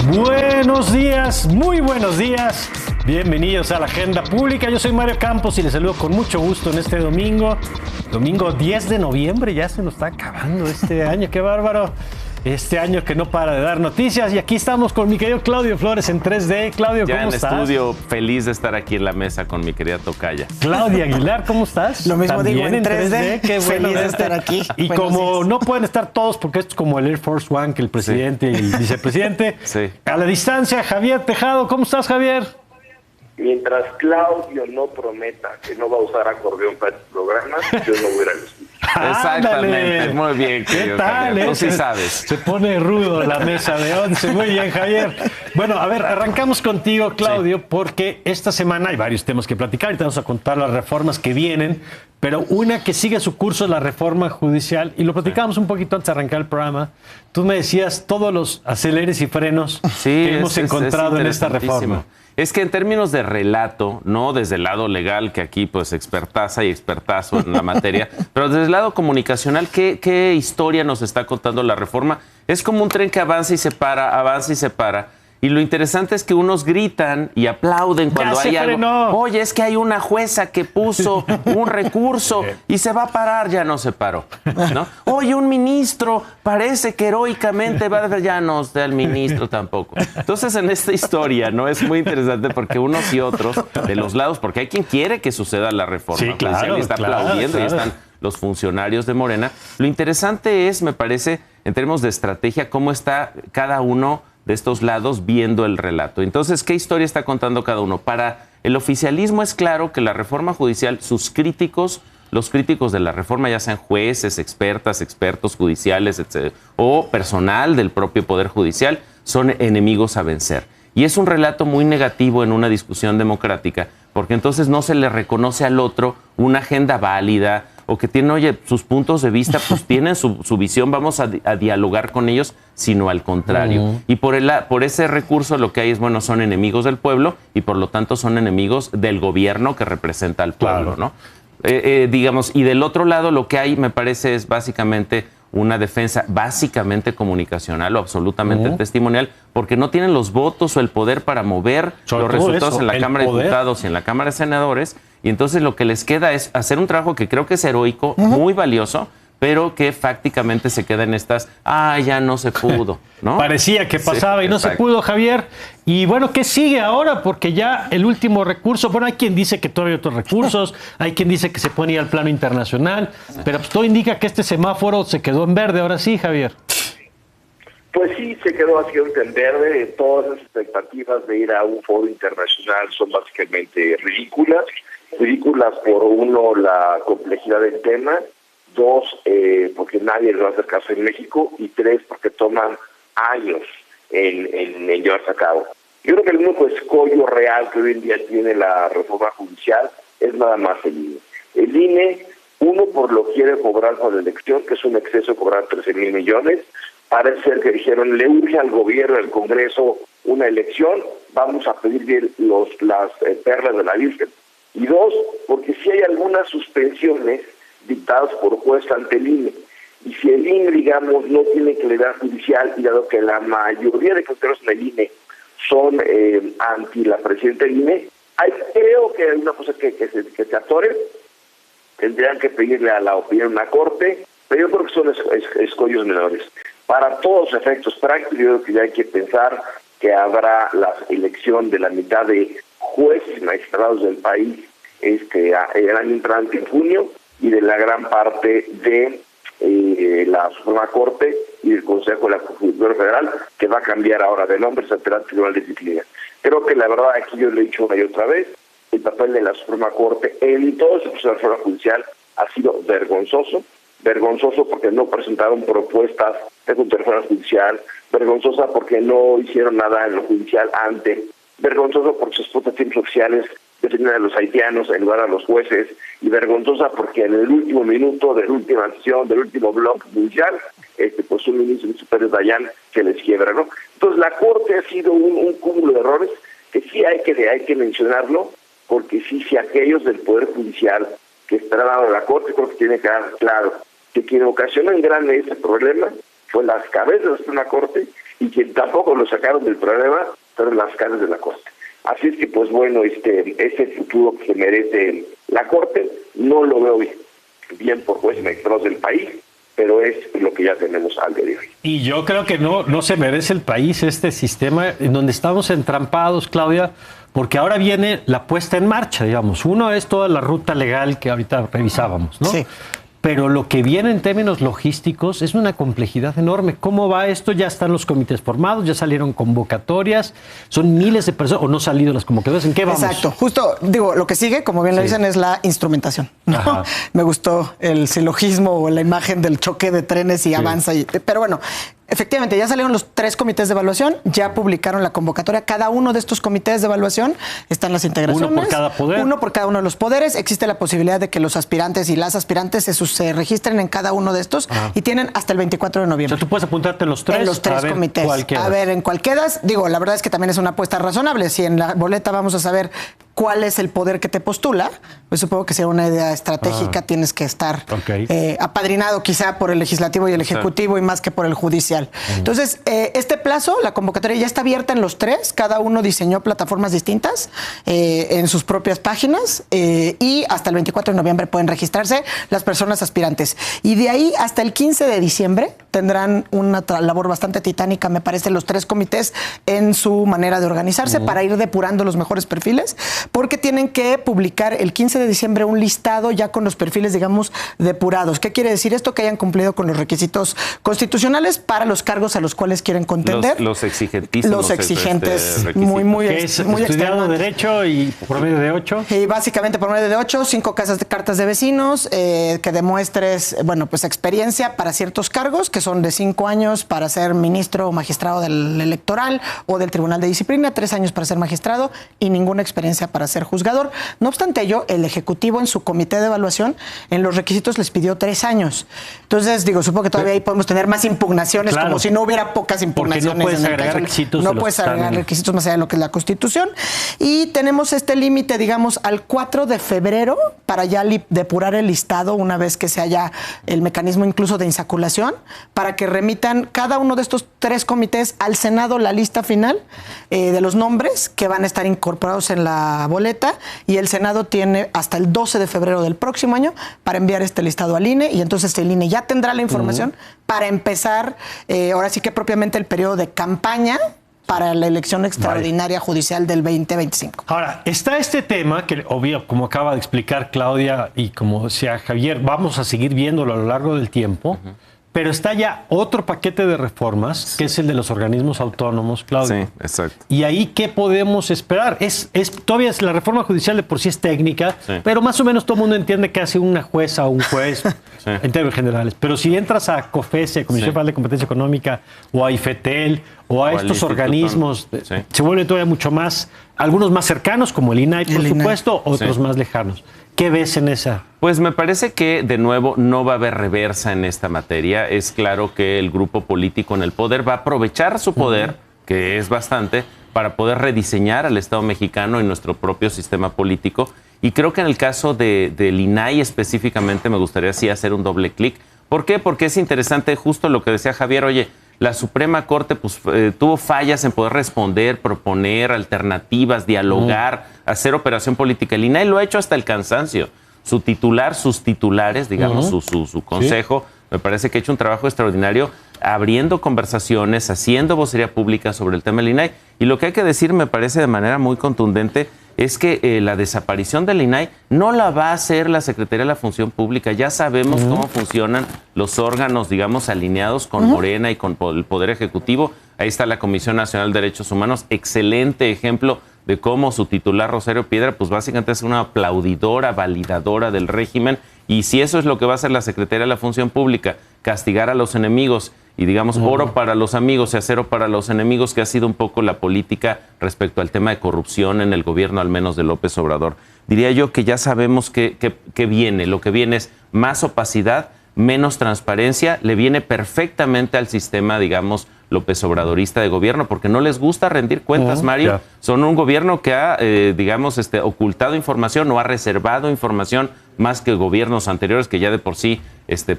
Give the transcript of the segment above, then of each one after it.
Buenos días, muy buenos días. Bienvenidos a la Agenda Pública. Yo soy Mario Campos y les saludo con mucho gusto en este domingo 10 de noviembre. Ya se nos está acabando este año, qué bárbaro. Este año que no para de dar noticias. Y aquí estamos con mi querido Claudio Flores en 3D. Claudio, ¿cómo estás? Ya en estudio, feliz de estar aquí en la mesa con mi querida tocaya. Claudia Aguilar, ¿cómo estás? Lo mismo También digo en 3D. Qué bueno Feliz de estar aquí. Y Buenos como días. no pueden estar todos, porque esto es como el Air Force One, que el presidente y el vicepresidente. Sí. A la distancia, Javier Tejado. ¿Cómo estás, Javier? Mientras Claudio no prometa que no va a usar acordeón para el programa, yo no voy a ir al estudio. Exactamente, Ándale. muy bien. ¿Qué querido tal? Javier. Tú sí Se- sabes. Se pone rudo la mesa de 11. Muy bien, Javier. Bueno, a ver, arrancamos contigo, Claudio, porque esta semana hay varios temas que platicar y te vamos a contar las reformas que vienen, pero una que sigue su curso es la reforma judicial y lo platicamos un poquito antes de arrancar el programa. Tú me decías todos los aceleres y frenos que hemos encontrado en esta interesantísimo. reforma. Es que en términos de relato, no desde el lado legal, que aquí pues expertaza y expertazo en la materia, pero desde el lado comunicacional, ¿qué historia nos está contando la reforma? Es como un tren que avanza y se para. Y lo interesante es que unos gritan y aplauden cuando se hay algo. frenó. Oye, es que hay una jueza que puso un recurso y se va a parar, ya no se paró, ¿no? Oye, un ministro parece que heroicamente va a... Ya no está el ministro tampoco. Entonces, en esta historia, ¿no? Es muy interesante porque unos y otros de los lados, porque hay quien quiere que suceda la reforma Sí, judicial claro, y está claro, aplaudiendo y claro. están los funcionarios de Morena. Lo interesante es, me parece, en términos de estrategia, cómo está cada uno de estos lados viendo el relato. Entonces, ¿qué historia está contando cada uno? Para el oficialismo es claro que la reforma judicial, sus críticos, los críticos de la reforma, ya sean jueces, expertos judiciales, etc., o personal del propio Poder Judicial, son enemigos a vencer. Y es un relato muy negativo en una discusión democrática, porque entonces no se le reconoce al otro una agenda válida, o que tienen, oye, sus puntos de vista, pues tienen su visión, vamos a dialogar con ellos, sino al contrario. Y por ese recurso lo que hay es, bueno, son enemigos del pueblo y por lo tanto son enemigos del gobierno que representa al pueblo, Claro. ¿no? Digamos, y del otro lado lo que hay, me parece, es básicamente una defensa básicamente comunicacional o absolutamente testimonial, porque no tienen los votos o el poder para mover Sobre los todo resultados eso, en la el Cámara de poder. Diputados y en la Cámara de Senadores, y entonces lo que les queda es hacer un trabajo que creo que es heroico, muy valioso, pero que fácticamente se queda en estas, ya no se pudo, ¿no? Parecía que pasaba Sí, y no se exacto. pudo, Javier. Y bueno, ¿qué sigue ahora? Porque ya el último recurso, bueno, hay quien dice que todavía hay otros recursos, hay quien dice que se pone al plano internacional, pero pues todo indica que este semáforo se quedó en verde. Ahora sí, Javier. Pues sí, se quedó básicamente en verde. Todas las expectativas de ir a un foro internacional son básicamente ridículas. Ridículas por uno, la complejidad del tema. Dos, porque nadie le va a hacer caso en México. Y tres, porque toman años en llevarse a cabo. Yo creo que el único escollo real que hoy en día tiene la reforma judicial es nada más el INE. El INE, uno, por lo quiere cobrar por la elección, que es un exceso cobrar 13,000 millones. Parece ser que dijeron, le urge al gobierno, al Congreso, una elección, vamos a pedir las perlas de la Virgen. Y dos, porque si hay algunas suspensiones dictadas por juez ante el INE. Y si el INE, digamos, no tiene claridad judicial, y dado que la mayoría de funcionarios en el INE son anti la presidenta del INE, creo que hay una cosa que se atore, tendrían que pedirle a la opinión una corte, pero yo creo que son escollos menores. Para todos los efectos prácticos, yo creo que ya hay que pensar que habrá la elección de la mitad de jueces y magistrados del país el año entrante en junio, y de la gran parte de la Suprema Corte y del Consejo de la Judicatura Federal, que va a cambiar ahora de nombre, se será Tribunal de Disciplina. Creo que la verdad, aquí yo lo he dicho una y otra vez, el papel de la Suprema Corte en todo ese proceso de reforma judicial ha sido vergonzoso porque no presentaron propuestas de reforma judicial, vergonzosa porque no hicieron nada en lo judicial antes, vergonzoso por sus protecciones oficiales defender a los haitianos en lugar a los jueces, y vergonzosa porque en el último minuto de la última sesión, del último bloque judicial, pues un ministro superior Dayan se les quiebra, ¿no? Entonces la Corte ha sido un cúmulo de errores que sí hay que mencionarlo, porque sí, si aquellos del Poder Judicial que están al lado de la Corte, creo que tiene que quedar claro que quien ocasionó en grande ese problema fue las cabezas de la Suprema Corte y quien tampoco lo sacaron del problema fueron las fiscales de la Corte. Así es que, pues bueno, ese futuro que se merece la Corte, no lo veo bien por jueces mexicanos del país, pero es lo que ya tenemos al día de hoy. Y yo creo que no se merece el país este sistema en donde estamos entrampados, Claudia, porque ahora viene la puesta en marcha, digamos. Uno es toda la ruta legal que ahorita revisábamos, ¿no? Sí. Pero lo que viene en términos logísticos es una complejidad enorme. ¿Cómo va esto? Ya están los comités formados, ya salieron convocatorias, son miles de personas, o no han salido las convocatorias. ¿En qué vamos? Exacto. Justo, digo, lo que sigue, como bien lo dicen, es la instrumentación, ¿no? Me gustó el silogismo o la imagen del choque de trenes y avanza. Pero bueno, efectivamente, ya salieron los 3 comités de evaluación, ya publicaron la convocatoria. Cada uno de estos comités de evaluación están las integraciones. Uno por cada poder. Uno por cada uno de los poderes. Existe la posibilidad de que los aspirantes y las aspirantes se registren en cada uno de estos y tienen hasta el 24 de O noviembre. sea, tú puedes apuntarte en los 3. En los 3 comités. A ver en cuál quedas. Digo, la verdad es que también es una apuesta razonable. Si en la boleta vamos a saber cuál es el poder que te postula, pues supongo que sea una idea estratégica, tienes que estar apadrinado quizá por el legislativo y el ejecutivo y más que por el judicial. Entonces, este plazo, la convocatoria ya está abierta en los 3, cada uno diseñó plataformas distintas en sus propias páginas y hasta el 24 de noviembre pueden registrarse las personas aspirantes. Y de ahí hasta el 15 de diciembre tendrán una labor bastante titánica, me parece, los 3 comités en su manera de organizarse para ir depurando los mejores perfiles, porque tienen que publicar el 15 de diciembre un listado ya con los perfiles, digamos, depurados. ¿Qué quiere decir esto? Que hayan cumplido con los requisitos constitucionales para los cargos a los cuales quieren contender. Los exigentísimos. Los exigentes, requisitos. muy estudiado Derecho y promedio de 8. Y básicamente por medio de 8, 5 cartas de vecinos, que demuestres, bueno, pues experiencia para ciertos cargos, que son de 5 años para ser ministro o magistrado del electoral o del Tribunal de Disciplina, 3 años para ser magistrado y ninguna experiencia para ser juzgador. No obstante ello, el Ejecutivo en su comité de evaluación, en los requisitos les pidió 3 años. Entonces, digo, supongo que todavía ahí podemos tener más impugnaciones, como si no hubiera pocas impugnaciones. Porque no puedes agregar requisitos. No puedes agregar requisitos más allá de lo que es la Constitución. Y tenemos este límite, digamos, al 4 de febrero para ya depurar el listado una vez que se haya el mecanismo incluso de insaculación, para que remitan cada uno de estos 3 comités al Senado la lista final de los nombres que van a estar incorporados en la boleta, y el Senado tiene hasta el 12 de febrero del próximo año para enviar este listado al INE, y entonces el INE ya tendrá la información para empezar, ahora sí que propiamente el periodo de campaña para la elección extraordinaria judicial del 2025. Ahora, está este tema que, obvio, como acaba de explicar Claudia y como decía Javier, vamos a seguir viéndolo a lo largo del tiempo, pero está ya otro paquete de reformas, que es el de los organismos autónomos, Claudia. Sí, exacto. Y ahí, ¿qué podemos esperar? Todavía la reforma judicial de por sí es técnica, pero más o menos todo el mundo entiende qué hace una jueza o un juez en términos generales. Pero si entras a COFESE, Comisión Federal de Competencia Económica, o a IFETEL, o a estos organismos, se vuelven todavía mucho más, algunos más cercanos, como el INAI, por supuesto, otros más lejanos. ¿Qué ves en esa? Pues me parece que, de nuevo, no va a haber reversa en esta materia. Es claro que el grupo político en el poder va a aprovechar su poder, que es bastante, para poder rediseñar al Estado mexicano y nuestro propio sistema político. Y creo que en el caso del INAI específicamente me gustaría sí hacer un doble clic. ¿Por qué? Porque es interesante justo lo que decía Javier. Oye, la Suprema Corte pues, tuvo fallas en poder responder, proponer alternativas, dialogar, hacer operación política. El INAI lo ha hecho hasta el cansancio. Su titular, sus titulares, digamos, su consejo, me parece que ha hecho un trabajo extraordinario abriendo conversaciones, haciendo vocería pública sobre el tema del INAI. Y lo que hay que decir, me parece de manera muy contundente, es que la desaparición del INAI no la va a hacer la Secretaría de la Función Pública. Ya sabemos cómo funcionan los órganos, digamos, alineados con Morena y con el Poder Ejecutivo. Ahí está la Comisión Nacional de Derechos Humanos, excelente ejemplo de cómo su titular, Rosario Piedra, pues básicamente es una aplaudidora, validadora del régimen. Y si eso es lo que va a hacer la Secretaría de la Función Pública, castigar a los enemigos y, digamos, oro para los amigos y acero para los enemigos, que ha sido un poco la política respecto al tema de corrupción en el gobierno, al menos de López Obrador. Diría yo que ya sabemos que viene. Lo que viene es más opacidad, menos transparencia, le viene perfectamente al sistema, digamos, López Obradorista de gobierno, porque no les gusta rendir cuentas, Mario. Son un gobierno que ha, ocultado información o ha reservado información más que gobiernos anteriores que ya de por sí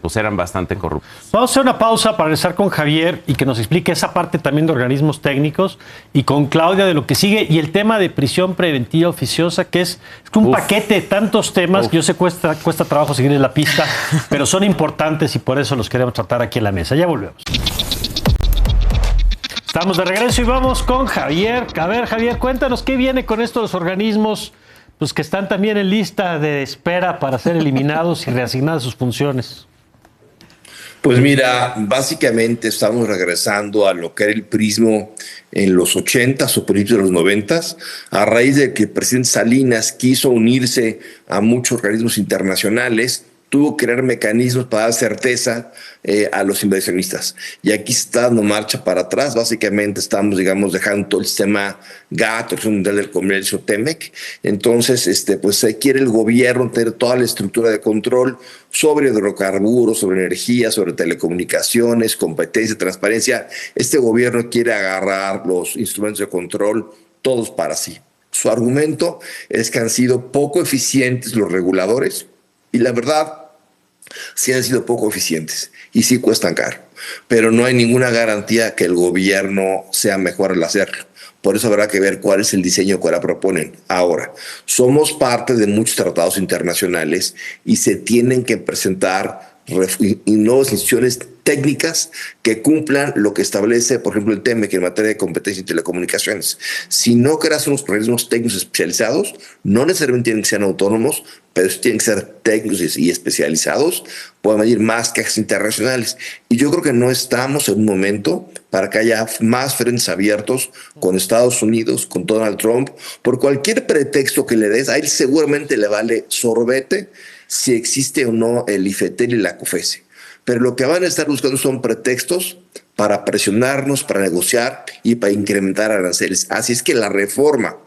pues eran bastante corruptos. Vamos a hacer una pausa para regresar con Javier y que nos explique esa parte también de organismos técnicos, y con Claudia de lo que sigue, y el tema de prisión preventiva oficiosa, que es un paquete de tantos temas que yo sé cuesta trabajo seguirles la pista, pero son importantes y por eso los queremos tratar aquí en la mesa. Ya volvemos. Estamos de regreso y vamos con Javier. A ver, Javier, cuéntanos qué viene con esto de los organismos que están también en lista de espera para ser eliminados y reasignadas sus funciones. Pues mira, básicamente estamos regresando a lo que era el prismo en los 80s o principios de los 90s, a raíz de que el presidente Salinas quiso unirse a muchos organismos internacionales, tuvo que crear mecanismos para dar certeza a los inversionistas. Y aquí se está dando marcha para atrás. Básicamente estamos, dejando todo el sistema GATT, Organización Mundial del Comercio, TEMEC. Entonces, pues se quiere el gobierno tener toda la estructura de control sobre hidrocarburos, sobre energía, sobre telecomunicaciones, competencia, transparencia. Este gobierno quiere agarrar los instrumentos de control todos para sí. Su argumento es que han sido poco eficientes los reguladores, y la verdad, sí han sido poco eficientes y sí cuestan caro, pero no hay ninguna garantía que el gobierno sea mejor al hacerlo. Por eso habrá que ver cuál es el diseño que ahora proponen. Ahora, somos parte de muchos tratados internacionales y se tienen que presentar nuevas instituciones técnicas que cumplan lo que establece, por ejemplo, el TEMEC en materia de competencia y telecomunicaciones. Si no creas unos organismos técnicos especializados, no necesariamente tienen que ser autónomos, pero sí tienen que ser técnicos y especializados, pueden venir más quejas internacionales. Y yo creo que no estamos en un momento para que haya más frentes abiertos con Estados Unidos, con Donald Trump. Por cualquier pretexto que le des, a él seguramente le vale sorbete si existe o no el IFETEL y la COFECE. Pero lo que van a estar buscando son pretextos para presionarnos, para negociar y para incrementar aranceles. Así es que la reforma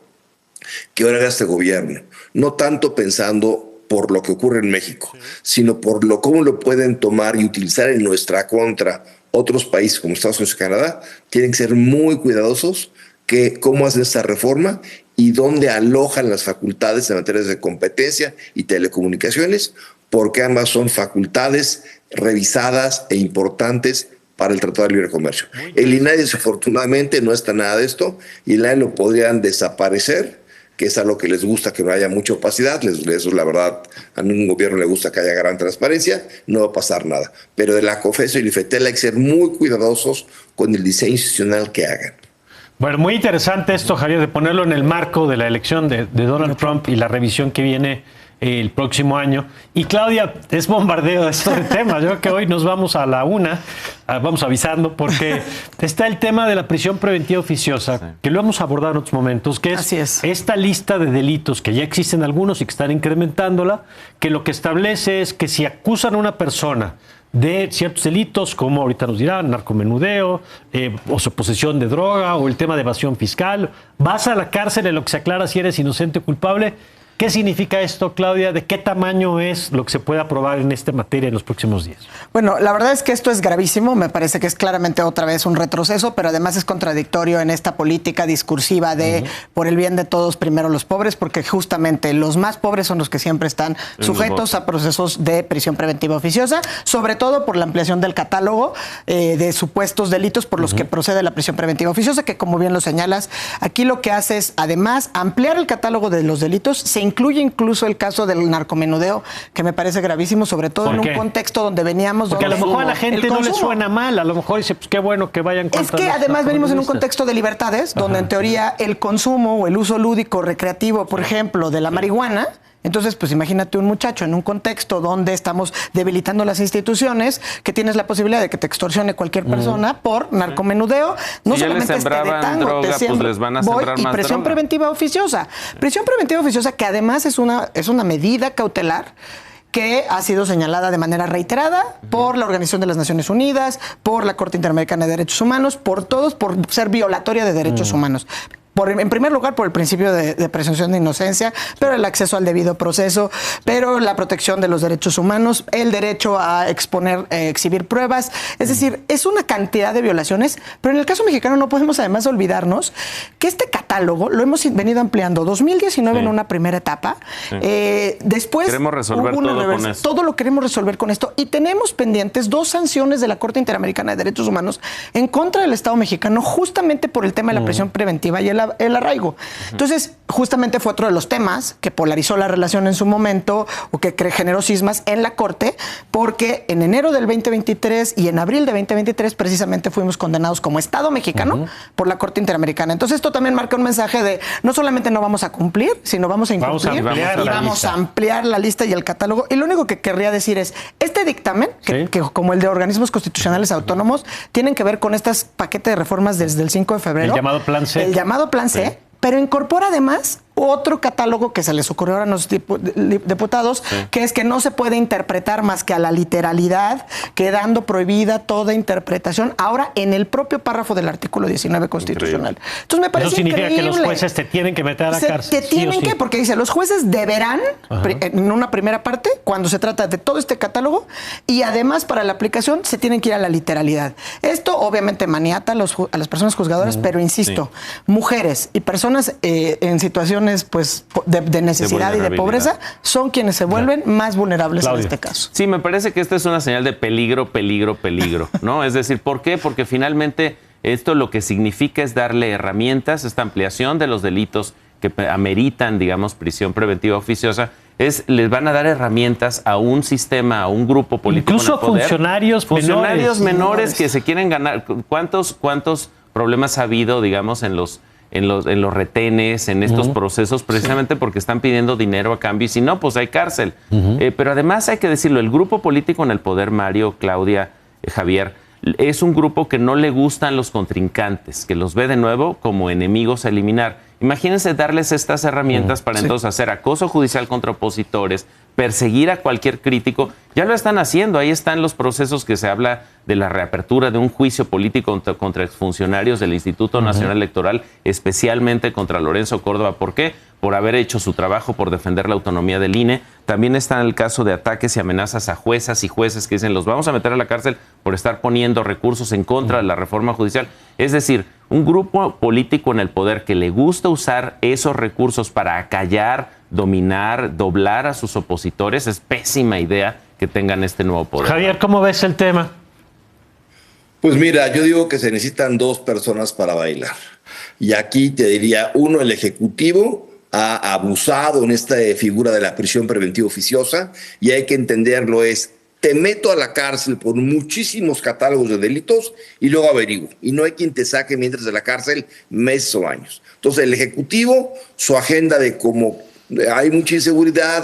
que ahora haga este gobierno, no tanto pensando por lo que ocurre en México, sino por cómo lo pueden tomar y utilizar en nuestra contra otros países como Estados Unidos y Canadá, tienen que ser muy cuidadosos que cómo hacen esta reforma y dónde alojan las facultades en materias de competencia y telecomunicaciones, porque ambas son facultades revisadas e importantes para el Tratado de Libre Comercio. El INAI desafortunadamente no está nada de esto, y el INAI lo podrían desaparecer, que es a lo que les gusta, que no haya mucha opacidad. Eso, la verdad, a ningún gobierno le gusta que haya gran transparencia, no va a pasar nada. Pero de la COFECE y el IFETEL hay que ser muy cuidadosos con el diseño institucional que hagan. Bueno, muy interesante esto, Javier, de ponerlo en el marco de la elección de Donald Trump y la revisión que viene el próximo año. Y Claudia, es bombardeo de estos temas. Yo creo que hoy nos vamos a la una, vamos avisando, porque está el tema de la prisión preventiva oficiosa, que lo hemos abordado en otros momentos, que es esta lista de delitos que ya existen algunos y que están incrementándola, que lo que establece es que si acusan a una persona de ciertos delitos, como ahorita nos dirán, narcomenudeo, o su posesión de droga, o el tema de evasión fiscal, vas a la cárcel en lo que se aclara si eres inocente o culpable. ¿Qué significa esto, Claudia? ¿De qué tamaño es lo que se puede aprobar en esta materia en los próximos días? Bueno, la verdad es que esto es gravísimo. Me parece que es claramente otra vez un retroceso, pero además es contradictorio en esta política discursiva de por el bien de todos, primero los pobres, porque justamente los más pobres son los que siempre están sujetos a procesos de prisión preventiva oficiosa, sobre todo por la ampliación del catálogo de supuestos delitos por los que procede la prisión preventiva oficiosa, que como bien lo señalas, aquí lo que hace es además ampliar el catálogo de los delitos. Se incluye incluso el caso del narcomenudeo, que me parece gravísimo, sobre todo en un contexto donde veníamos... Porque donde a lo mejor a la gente no le suena mal, a lo mejor dice, pues qué bueno que vayan contra... Es que además venimos en un contexto de libertades, donde en teoría el consumo o el uso lúdico, recreativo, por ejemplo, de la marihuana... Entonces, pues imagínate un muchacho en un contexto donde estamos debilitando las instituciones, que tienes la posibilidad de que te extorsione cualquier persona por narcomenudeo, no solamente les droga, pues les van a sembrar más presión droga. Preventiva oficiosa. Presión preventiva oficiosa que además es una medida cautelar que ha sido señalada de manera reiterada por la Organización de las Naciones Unidas, por la Corte Interamericana de Derechos Humanos, por todos, por ser violatoria de derechos humanos. en primer lugar, por el principio de presunción de inocencia, pero el acceso al debido proceso, pero la protección de los derechos humanos, el derecho a exhibir pruebas. Es decir, es una cantidad de violaciones, pero en el caso mexicano no podemos además olvidarnos que este catálogo lo hemos venido ampliando. 2019 en una primera etapa. Después queremos resolver todo lo queremos resolver con esto. Y tenemos pendientes 2 sanciones de la Corte Interamericana de Derechos Humanos en contra del Estado mexicano, justamente por el tema de la prisión preventiva y el arraigo. Entonces, justamente fue otro de los temas que polarizó la relación en su momento o que generó cismas en la Corte, porque en enero del 2023 y en abril de 2023 precisamente fuimos condenados como Estado mexicano por la Corte Interamericana. Entonces, esto también marca un mensaje de no solamente no vamos a cumplir, sino vamos a incumplir vamos a ampliar la lista y el catálogo. Y lo único que querría decir es, este dictamen, que como el de organismos constitucionales autónomos, tienen que ver con estos paquetes de reformas desde el 5 de febrero. El llamado Plan C. El llamado Plan C, pero incorpora además otro catálogo que se les ocurrió ahora a los diputados, que es que no se puede interpretar más que a la literalidad, quedando prohibida toda interpretación, ahora en el propio párrafo del artículo 19 constitucional. Increíble. Entonces me parece increíble. Eso significa increíble. Que los jueces te tienen que meter a la cárcel. Te tienen que, porque dice, los jueces deberán, en una primera parte, cuando se trata de todo este catálogo, y además para la aplicación se tienen que ir a la literalidad. Esto obviamente maniata a las personas juzgadoras, pero insisto, mujeres y personas en situaciones pues de necesidad y de pobreza son quienes se vuelven más vulnerables en este caso. Sí, me parece que esta es una señal de peligro, ¿no? Es decir, ¿por qué? Porque finalmente esto lo que significa es darle herramientas, esta ampliación de los delitos que ameritan, digamos, prisión preventiva oficiosa, les van a dar herramientas a un sistema, a un grupo político. Incluso en el poder. funcionarios menores que se quieren ganar. ¿Cuántos problemas ha habido, digamos, en los retenes, en estos procesos, precisamente porque están pidiendo dinero a cambio, y si no, pues hay cárcel. Pero además hay que decirlo, el grupo político en el poder, Mario, Claudia, Javier, es un grupo que no le gustan los contrincantes, que los ve de nuevo como enemigos a eliminar. Imagínense darles estas herramientas para entonces hacer acoso judicial contra opositores, perseguir a cualquier crítico. Ya lo están haciendo, ahí están los procesos que se habla de la reapertura de un juicio político contra exfuncionarios del Instituto Nacional Electoral, especialmente contra Lorenzo Córdoba. ¿Por qué? Por haber hecho su trabajo, por defender la autonomía del INE. También está en el caso de ataques y amenazas a juezas y jueces que dicen, los vamos a meter a la cárcel por estar poniendo recursos en contra de la reforma judicial. Es decir, un grupo político en el poder que le gusta usar esos recursos para acallar, dominar, doblar a sus opositores, es pésima idea que tengan este nuevo poder. Javier, ¿cómo ves el tema? Pues mira, yo digo que se necesitan 2 personas para bailar. Y aquí te diría, uno, el Ejecutivo ha abusado en esta figura de la prisión preventiva oficiosa, y hay que entenderlo te meto a la cárcel por muchísimos catálogos de delitos y luego averiguo. Y no hay quien te saque mientras de la cárcel meses o años. Entonces el Ejecutivo, su agenda de cómo hay mucha inseguridad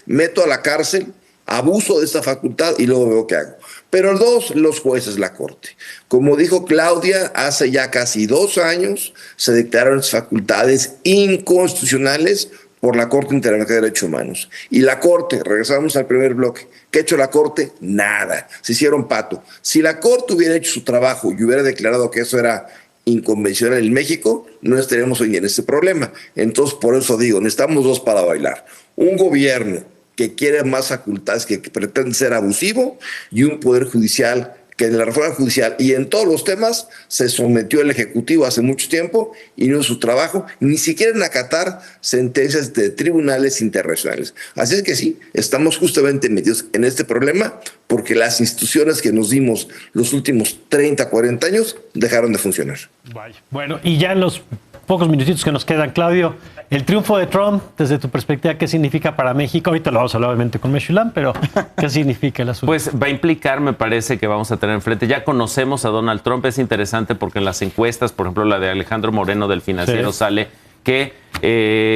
meto a la cárcel, abuso de esta facultad y luego veo qué hago. Pero 2, los jueces, la Corte. Como dijo Claudia, hace ya casi 2 años se declararon las facultades inconstitucionales por la Corte Interamericana de Derechos Humanos. Y la Corte, regresamos al primer bloque, ¿qué ha hecho la Corte? Nada, se hicieron pato. Si la Corte hubiera hecho su trabajo y hubiera declarado que eso era inconvencional en México, no estaríamos hoy en este problema. Entonces, por eso digo, necesitamos 2 para bailar. Un gobierno que quiere más facultades, que pretende ser abusivo, y un poder judicial que en la reforma judicial y en todos los temas se sometió el Ejecutivo hace mucho tiempo y no hizo su trabajo, ni siquiera en acatar sentencias de tribunales internacionales. Así es que sí, estamos justamente metidos en este problema porque las instituciones que nos dimos los últimos 30, 40 años dejaron de funcionar. Bueno, y ya en los pocos minutitos que nos quedan, Claudio, el triunfo de Trump, desde tu perspectiva, ¿qué significa para México? Ahorita lo vamos a hablar obviamente con Meshulam, pero ¿qué significa el asunto? Pues va a implicar, me parece, que vamos a tener enfrente. Ya conocemos a Donald Trump, es interesante porque en las encuestas, por ejemplo, la de Alejandro Moreno del Financiero, sale que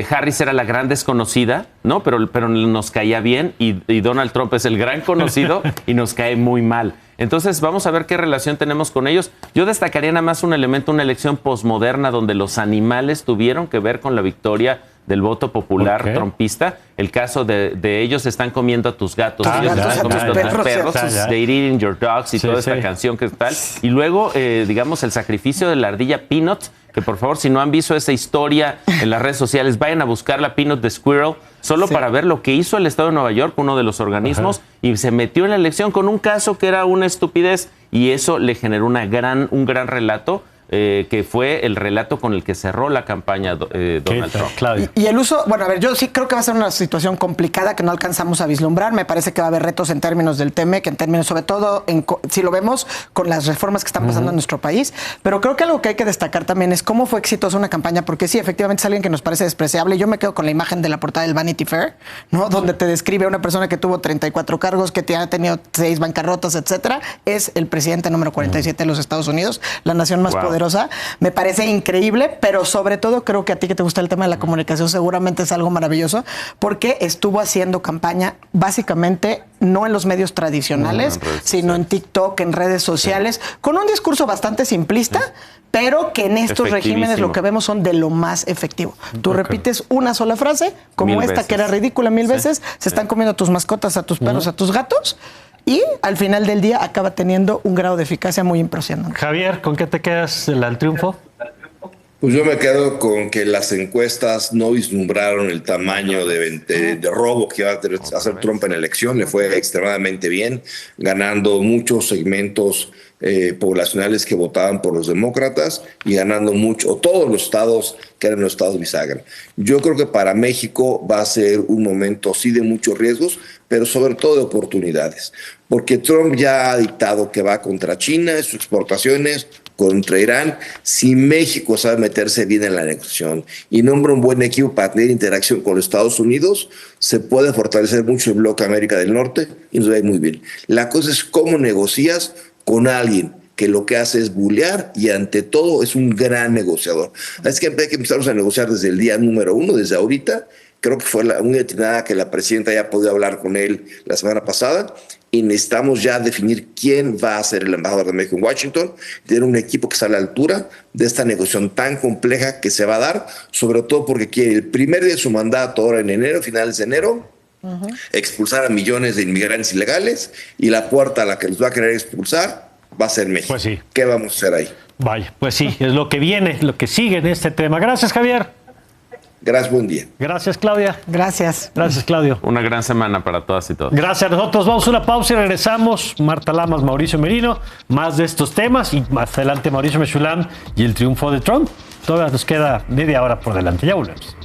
Harris era la gran desconocida, ¿no? Pero nos caía bien y Donald Trump es el gran conocido y nos cae muy mal. Entonces, vamos a ver qué relación tenemos con ellos. Yo destacaría nada más un elemento, una elección posmoderna donde los animales tuvieron que ver con la victoria del voto popular trumpista. El caso de ellos están comiendo a tus gatos, ellos están comiendo a tus perros, They're Eating Your Dogs y toda esta canción que tal. Y luego, digamos, el sacrificio de la ardilla Peanut, que por favor, si no han visto esa historia en las redes sociales, vayan a buscar la Peanut the Squirrel, solo para ver lo que hizo el Estado de Nueva York, uno de los organismos, y se metió en la elección con un caso que era una estupidez, y eso le generó un gran relato, que fue el relato con el que cerró la campaña Donald Trump. Y el uso, bueno, a ver, yo sí creo que va a ser una situación complicada que no alcanzamos a vislumbrar. Me parece que va a haber retos en términos del TEMEC, en términos, sobre todo, si lo vemos con las reformas que están pasando en nuestro país. Pero creo que algo que hay que destacar también es cómo fue exitosa una campaña, porque sí, efectivamente es alguien que nos parece despreciable. Yo me quedo con la imagen de la portada del Vanity Fair, ¿no? Donde te describe a una persona que tuvo 34 cargos, que ha tenido 6 bancarrotas, etcétera. Es el presidente número 47 de los Estados Unidos, la nación más poderosa. Me parece increíble, pero sobre todo creo que a ti que te gusta el tema de la comunicación seguramente es algo maravilloso, porque estuvo haciendo campaña básicamente no en los medios tradicionales, sino en TikTok, en redes sociales, con un discurso bastante simplista, pero que en estos regímenes lo que vemos son de lo más efectivo. Tú repites una sola frase, como esta que era ridícula 1000 veces, se están comiendo a tus mascotas, a tus perros, a tus gatos, y al final del día acaba teniendo un grado de eficacia muy impresionante. Javier, ¿con qué te quedas el triunfo? Pues yo me quedo con que las encuestas no vislumbraron el tamaño de robo que iba a hacer Trump en la elección. Le fue extremadamente bien, ganando muchos segmentos poblacionales que votaban por los demócratas y ganando todos los estados que eran los estados bisagra. Yo creo que para México va a ser un momento sí de muchos riesgos, pero sobre todo de oportunidades, porque Trump ya ha dictado que va contra China, sus exportaciones, contra Irán. Si México sabe meterse bien en la negociación y nombra un buen equipo para tener interacción con los Estados Unidos, se puede fortalecer mucho el bloque América del Norte y nos va a ir muy bien. La cosa es cómo negocias con alguien que lo que hace es bulear y ante todo es un gran negociador. Así que hay que empezar a negociar desde el día número 1, desde ahorita. Creo que fue muy atinada que la presidenta haya podido hablar con él la semana pasada y necesitamos ya definir quién va a ser el embajador de México en Washington, tener un equipo que está a la altura de esta negociación tan compleja que se va a dar, sobre todo porque quiere el primer día de su mandato, ahora en enero, finales de enero, expulsar a millones de inmigrantes ilegales, y la puerta a la que los va a querer expulsar va a ser México. Pues sí. ¿Qué vamos a hacer ahí? Vaya, pues sí, es lo que viene, lo que sigue en este tema. Gracias, Javier. Gracias, buen día. Gracias, Claudia. Gracias. Gracias, Claudio. Una gran semana para todas y todos. Gracias. Nosotros vamos a una pausa y regresamos. Marta Lamas, Mauricio Merino, más de estos temas y más adelante Mauricio Mechulam y el triunfo de Trump. Todavía nos queda media hora por delante. Ya volvemos.